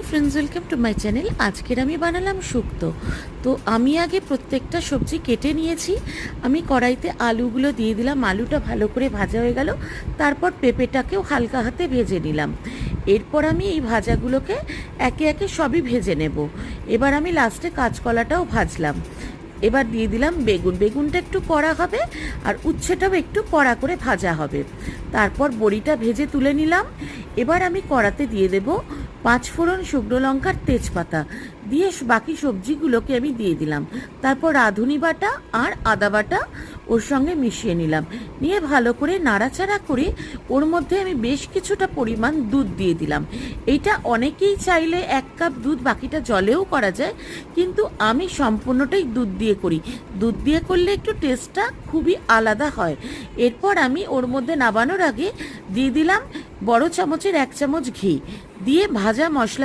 Friends, welcome to my channel. আজকের আমি বানালাম শুক্তো। তো আমি আগে প্রত্যেকটা সবজি কেটে নিয়েছি। আমি কড়াইতে আলুগুলো দিয়ে দিলাম, আলুটা ভালো করে ভাজা হয়ে গেল। তারপর পেঁপেটাকেও হালকা হাতে ভেজে নিলাম। এরপর আমি এই ভাজাগুলোকে একে একে সবই ভেজে নেব। এবার আমি লাস্টে কাঁচকলাটাও ভাজলাম। এবার দিয়ে দিলাম বেগুন। বেগুনটা একটু কড়া হবে আর উচ্ছেটাও একটু কড়া করে ভাজা হবে। তারপর বড়িটা ভেজে তুলে নিলাম। এবার আমি কড়াতে দিয়ে দেব 5 ফোড়ন, শুকনো লঙ্কার তেজপাতা দিয়ে বাকি সবজিগুলোকে আমি দিয়ে দিলাম। তারপর রাঁধুনি বাটা আর আদা বাটা ওর সঙ্গে মিশিয়ে নিলাম। নিয়ে ভালো করে নাড়াচাড়া করে ওর মধ্যে আমি বেশ কিছুটা পরিমাণ দুধ দিয়ে দিলাম। এইটা অনেকেই চাইলে 1 কাপ দুধ বাকিটা জলেও করা যায়, কিন্তু আমি সম্পূর্ণটাই দুধ দিয়ে করি। দুধ দিয়ে করলে একটু টেস্টটা খুবই আলাদা হয়। এরপর আমি ওর মধ্যে নামানোর আগে দিয়ে দিলাম বড় চামচের 1 চামচ ঘি দিয়ে ভাজা মশলা